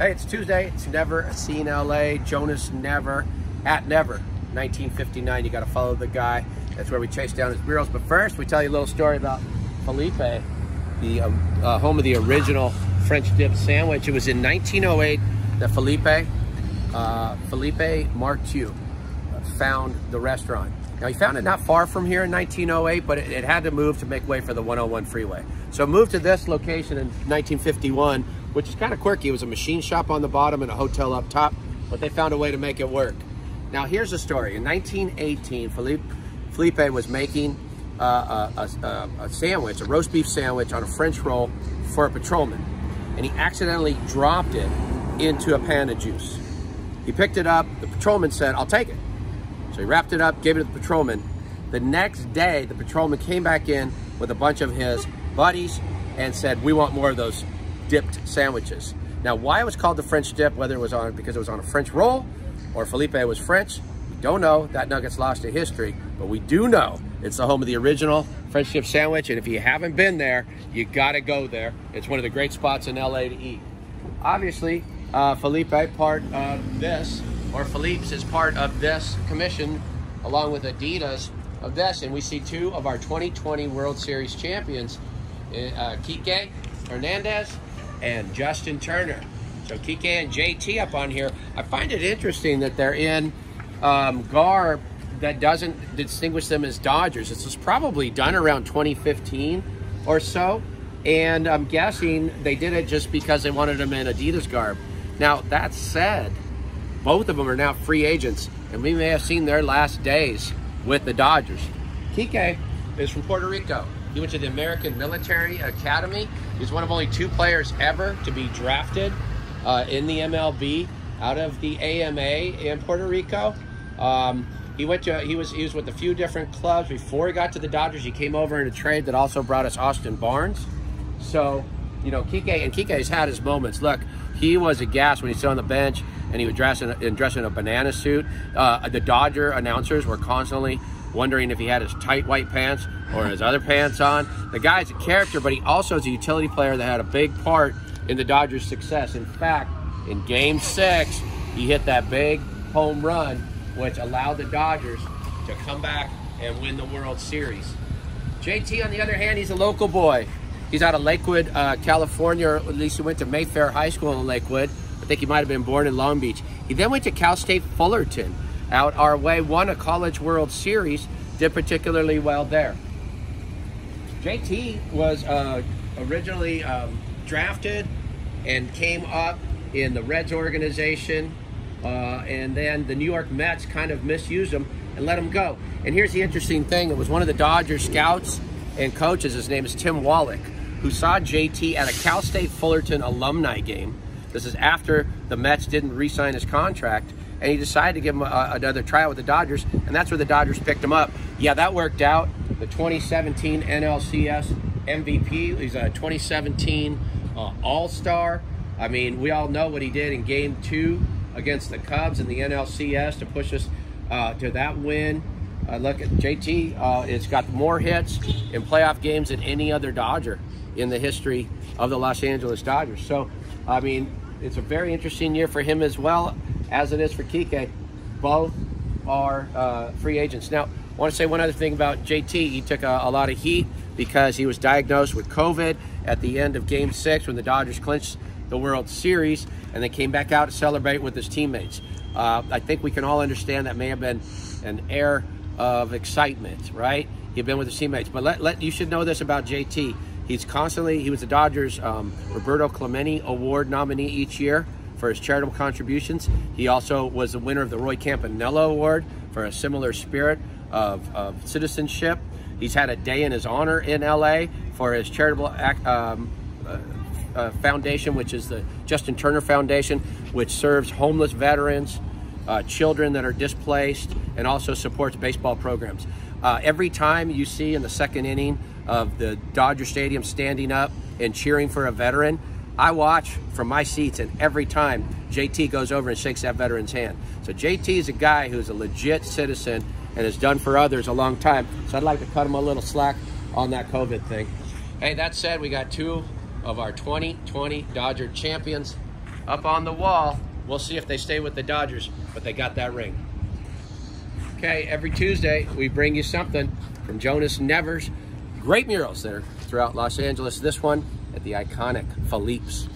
Hey, it's Tuesday. It's Never Seen LA. Jonas Never at Never 1959. You got to follow the guy. That's where we chase down his murals. But first, we tell you a little story about Philippe, the home of the original French dip sandwich. It was in 1908 that Philippe Martieu found the restaurant. Now, he found it not far from here in 1908, but it had to move to make way for the 101 freeway. So it moved to this location in 1951, which is kind of quirky. It was a machine shop on the bottom and a hotel up top, but they found a way to make it work. Now, here's the story. In 1918, Philippe was making a sandwich, a roast beef sandwich on a French roll for a patrolman, and he accidentally dropped it into a pan of juice. He picked it up. The patrolman said, "I'll take it." So he wrapped it up, gave it to the patrolman. The next day, the patrolman came back in with a bunch of his buddies and said, "We want more of those dipped sandwiches." Now, why it was called the French dip, whether it was because it was on a French roll or Philippe was French, we don't know. That nugget's lost to history, but we do know it's the home of the original French dip sandwich, and if you haven't been there, you gotta go there. It's one of the great spots in LA to eat. Obviously, Philippe, part of this, or Philippe's is part of this commission, along with Adidas of this, and we see two of our 2020 World Series champions, Kiki, Hernandez, and Justin Turner. So Kiki and JT up on here. I find it interesting that they're in garb that doesn't distinguish them as Dodgers. This was probably done around 2015 or so, and I'm guessing they did it just because they wanted them in Adidas garb. Now, that said, both of them are now free agents, and we may have seen their last days with the Dodgers. Kiki is from Puerto Rico. He went to the American Military Academy. He's one of only 2 players ever to be drafted in the MLB out of the AMA in Puerto Rico. He was with a few different clubs before he got to the Dodgers. He came over in a trade that also brought us Austin Barnes. So, you know, Kiki's had his moments. Look, he was a gas when he stood on the bench and he was dressed in a banana suit. The Dodger announcers were constantly wondering if he had his tight white pants or his other pants on. The guy's a character, but he also is a utility player that had a big part in the Dodgers' success. In fact, in Game 6, he hit that big home run, which allowed the Dodgers to come back and win the World Series. JT, on the other hand, he's a local boy. He's out of Lakewood, California, or at least he went to Mayfair High School in Lakewood. I think he might have been born in Long Beach. He then went to Cal State Fullerton, out our way, won a College World Series, did particularly well there. JT was originally drafted and came up in the Reds organization, and then the New York Mets kind of misused him and let him go. And here's the interesting thing. It was one of the Dodgers scouts and coaches, his name is Tim Wallach, who saw JT at a Cal State Fullerton alumni game. This is after the Mets didn't re-sign his contract, and he decided to give him another tryout with the Dodgers, and that's where the Dodgers picked him up. Yeah, that worked out. The 2017 NLCS MVP. He's a 2017 All-Star. I mean, we all know what he did in Game 2 against the Cubs in the NLCS to push us to that win. Look at JT. It's got more hits in playoff games than any other Dodger in the history of the Los Angeles Dodgers. So, I mean, it's a very interesting year for him as well as it is for Kiki. Both are free agents. Now, I want to say one other thing about JT. He took a lot of heat because he was diagnosed with COVID at the end of Game 6 when the Dodgers clinched the World Series, and they came back out to celebrate with his teammates. I think we can all understand that may have been an air of excitement, right? He'd been with his teammates. But you should know this about JT. He was the Dodgers Roberto Clemente Award nominee each year for his charitable contributions. He also was the winner of the Roy Campanella Award for a similar spirit of citizenship. He's had a day in his honor in LA for his charitable foundation, which is the Justin Turner Foundation, which serves homeless veterans, children that are displaced, and also supports baseball programs. Every time you see in the second inning of the Dodger Stadium standing up and cheering for a veteran, I watch from my seats, and every time JT goes over and shakes that veteran's hand. So JT is a guy who's a legit citizen and has done for others a long time. So I'd like to cut him a little slack on that COVID thing. Hey, that said, we got 2 of our 2020 Dodger champions up on the wall. We'll see if they stay with the Dodgers, but they got that ring. Okay, every Tuesday, we bring you something from Jonas Never's great murals that are throughout Los Angeles. This one at the iconic Philippe's.